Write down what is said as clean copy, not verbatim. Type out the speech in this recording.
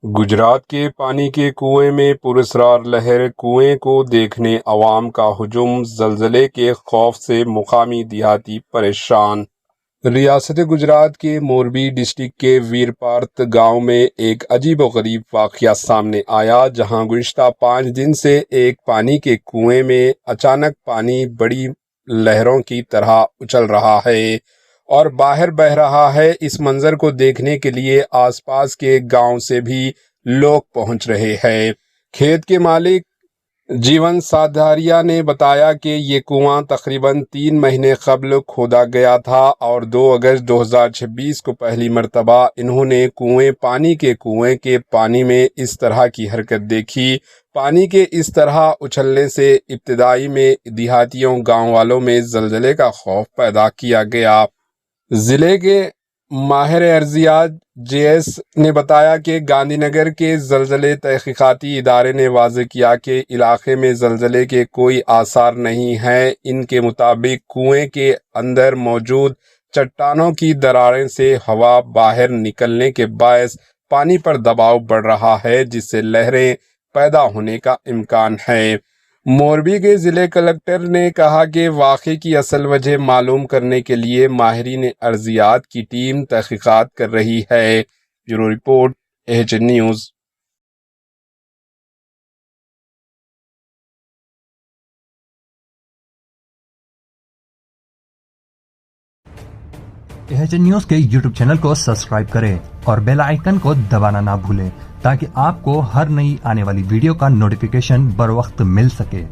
गुजरात के पानी के कुएं में पुरस्कार लहर, कुएं को देखने अवाम का हुजूम, जलजले के खौफ से मुकामी देहाती परेशान। रियासत गुजरात के मोरबी डिस्ट्रिक्ट के वीरपार्त गांव में एक अजीबोगरीब वाकया सामने आया, जहां गुज़िश्ता 5 दिन से एक पानी के कुएं में अचानक पानी बड़ी लहरों की तरह उछल रहा है और बाहर बह रहा है। इस मंजर को देखने के लिए आसपास के गांव से भी लोग पहुंच रहे हैं। खेत के मालिक जीवन साधारिया ने बताया कि ये कुआं तकरीबन 3 महीने कबल खोदा गया था और 2 अगस्त 2026 को पहली मर्तबा इन्होंने पानी के पानी में इस तरह की हरकत देखी। पानी के इस तरह उछलने से इब्तिदाई में देहातियों गांव वालों में जलजले का खौफ पैदा किया गया। जिले के माहिर अर्जियात जेएस ने बताया कि गांधीनगर के जलजले तहकीकाती इदारे ने वाज़ेह किया कि इलाके में जलजले के कोई आसार नहीं है। इनके मुताबिक कुएं के अंदर मौजूद चट्टानों की दरारें से हवा बाहर निकलने के बायस पानी पर दबाव बढ़ रहा है, जिससे लहरें पैदा होने का इम्कान है। मोरबी के ज़िले कलेक्टर ने कहा कि वाक़े की असल वजह मालूम करने के लिए माहिरीन अर्जियात की टीम तहकीकात कर रही है। Bureau report, AHN news. AHN news के यूट्यूब चैनल को सब्सक्राइब करें और बेल आइकन को दबाना ना भूलें, ताकि आपको हर नई आने वाली वीडियो का नोटिफिकेशन बर वक्त मिल सके।